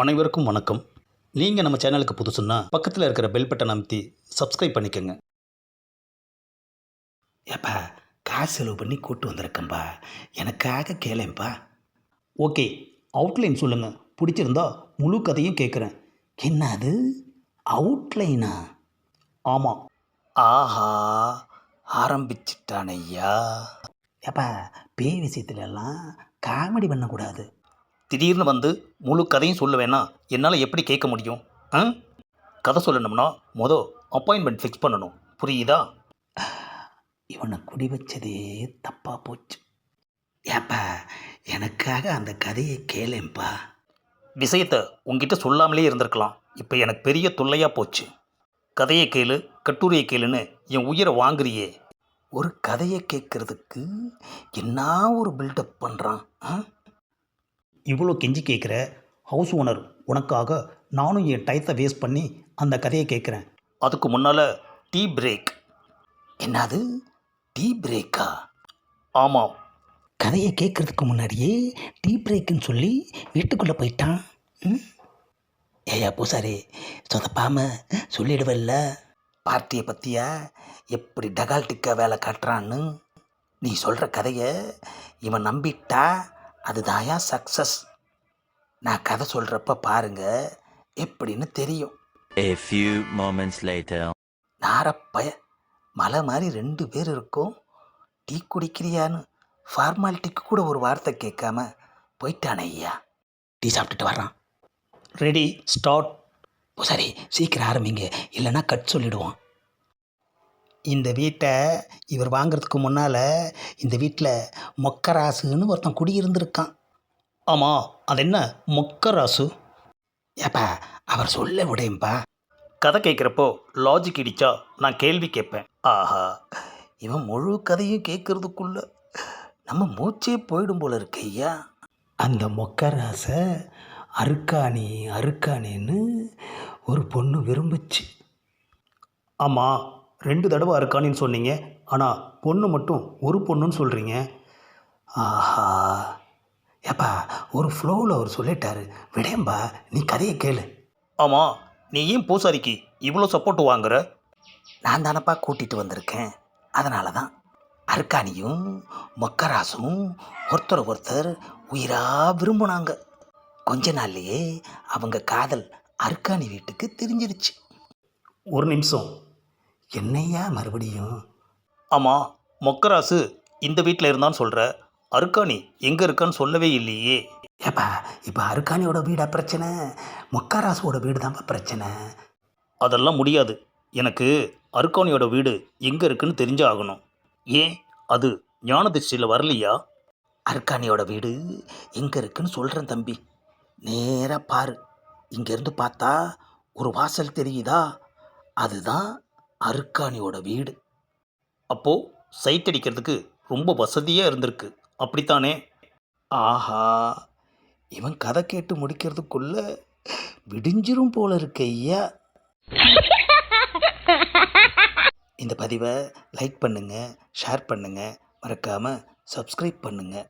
அனைவருக்கும் வணக்கம். நீங்கள் நம்ம சேனலுக்கு புதுசுன்னா பக்கத்தில் இருக்கிற பெல் பட்டன் அமைத்தி சப்ஸ்கிரைப் பண்ணிக்கோங்க. ஏப்பா, காசு செலவு பண்ணி கூட்டு வந்திருக்கேன்பா, எனக்காக கேளேன்பா. ஓகே, அவுட்லைன் சொல்லுங்கள், பிடிச்சிருந்தா முழு கதையும் கேட்குறேன். என்ன அது, அவுட்லைனா? ஆமாம். ஆஹா, ஆரம்பிச்சிட்டான் ஐயா. ஏப்பா, பேய் விஷயத்துல எல்லாம் காமெடி பண்ணக்கூடாது. திடீர்னு வந்து முழு கதையும் சொல்ல வேணா என்னால் எப்படி கேட்க முடியும்? ஆ, கதை சொல்லணும்னா அப்பாயின்மெண்ட் ஃபிக்ஸ் பண்ணணும், புரியுதா? இவனை குடி வச்சதே தப்பாக போச்சு. ஏப்பா, எனக்காக அந்த கதையை கேளேன்பா. விஷயத்தை உங்ககிட்ட சொல்லாமலே இருந்திருக்கலாம், இப்போ எனக்கு பெரிய தொல்லையாக போச்சு. கதையை கேளு, கட்டுரையை கேளுன்னு என் உயிரை வாங்குறியே. ஒரு கதையை கேட்குறதுக்கு என்ன ஒரு பில்டப் பண்ணுறான். இவ்வளோ கெஞ்சி கேட்குற, ஹவுஸ் ஓனர் உனக்காக நானும் என் டயத்தை வேஸ்ட் பண்ணி அந்த கதையை கேட்குறேன். அதுக்கு முன்னால் டீ பிரேக். என்னது, டீ பிரேக்கா? ஆமாம். கதையை கேட்குறதுக்கு முன்னாடியே டீ பிரேக்குன்னு சொல்லி வீட்டுக்குள்ளே போயிட்டான். ஏயா பூசாரி, சொதப்பாமல் சொல்லிடுவல்ல? பார்ட்டியை பற்றியா எப்படி டகால்டிக்கா வேலை காட்டுறான்னு? நீ சொல்கிற கதையை இவன் நம்பிட்டா அதுதாயா சக்ஸஸ். நான் கதை சொல்கிறப்ப பாருங்க எப்படின்னு தெரியும். A few moments later. நாரப்பய, மலை மாதிரி 2 பேர் இருக்கும், டீ குடிக்கிறியான்னு ஃபார்மாலிட்டிக்கு கூட ஒரு வார்த்தை கேட்காம போயிட்டானே ஐயா. டீ சாப்பிட்டுட்டு வர்றான். Ready, start. சரி, சீக்கிரம் ஆரம்பிங்க, இல்லைன்னா கட் சொல்லிடுவான். இந்த வீட்டை இவர் வாங்கிறதுக்கு முன்னால் இந்த வீட்டில் மொக்கராசுன்னு ஒருத்தன் குடியிருந்திருக்கான். ஆமாம், அது என்ன மொக்கராசு? ஏப்பா, அவர் சொல்ல விடேன்பா. கதை கேட்குறப்போ லாஜிக் இடிச்சா நான் கேள்வி கேட்பேன். ஆஹா, இவன் முழு கதையும் கேட்குறதுக்குள்ள நம்ம மூச்சே போயிடும் போல இருக்கு ஐயா. அந்த மொக்கராசை அருக்காணி அருக்காணின்னு ஒரு பொண்ணு விரும்புச்சு. ஆமாம், 2 தடவை அருக்காணின்னு சொன்னீங்க, ஆனால் பொண்ணு மட்டும் ஒரு பொண்ணுன்னு சொல்கிறீங்க. ஆஹா, ஏப்பா, ஒரு ஃப்ளோவில் அவர் சொல்லிட்டாரு, விடேம்பா, நீ கதையை கேளு. ஆமாம், நீ ஏன் பூசாரிக்கு இவ்வளோ சப்போர்ட் வாங்குற? நான் தானப்பா கூட்டிகிட்டு வந்திருக்கேன், அதனால தான். அருக்காணியும் மொக்கராசும் ஒருத்தர் உயிராக விரும்புனாங்க. கொஞ்ச நாள்லையே அவங்க காதல் அருக்காணி வீட்டுக்கு தெரிஞ்சிருச்சு. ஒரு நிமிஷம், என்னையா மறுபடியும்? ஆமாம், மொக்கராசு இந்த வீட்டில் இருந்தான்னு சொல்கிற, அருக்காணி எங்கே இருக்கான்னு சொல்லவே இல்லையே. ஏப்பா, இப்போ அருக்காணியோட வீடா பிரச்சனை, மொக்கராசோட வீடு தான்ப்பா பிரச்சனை. அதெல்லாம் முடியாது, எனக்கு அருக்காணியோட வீடு எங்கே இருக்குன்னு தெரிஞ்சாகணும். ஏன், அது ஞான திருஷ்டியில் வரலையா? அருக்காணியோட வீடு எங்கே இருக்குன்னு சொல்கிறேன் தம்பி, நேராக பாரு. இங்கேருந்து பார்த்தா ஒரு வாசல் தெரியுதா, அதுதான் அருக்காணியோட வீடு. அப்போது சைட் அடிக்கிறதுக்கு ரொம்ப வசதியாக இருந்திருக்கு, அப்படித்தானே? ஆஹா, இவன் கதை கேட்டு முடிக்கிறதுக்குள்ள விடிஞ்சிரும் போல இருக்கு ஐயா. இந்த பதிவை லைக் பண்ணுங்கள், ஷேர் பண்ணுங்கள், மறக்காமல் சப்ஸ்கிரைப் பண்ணுங்கள்.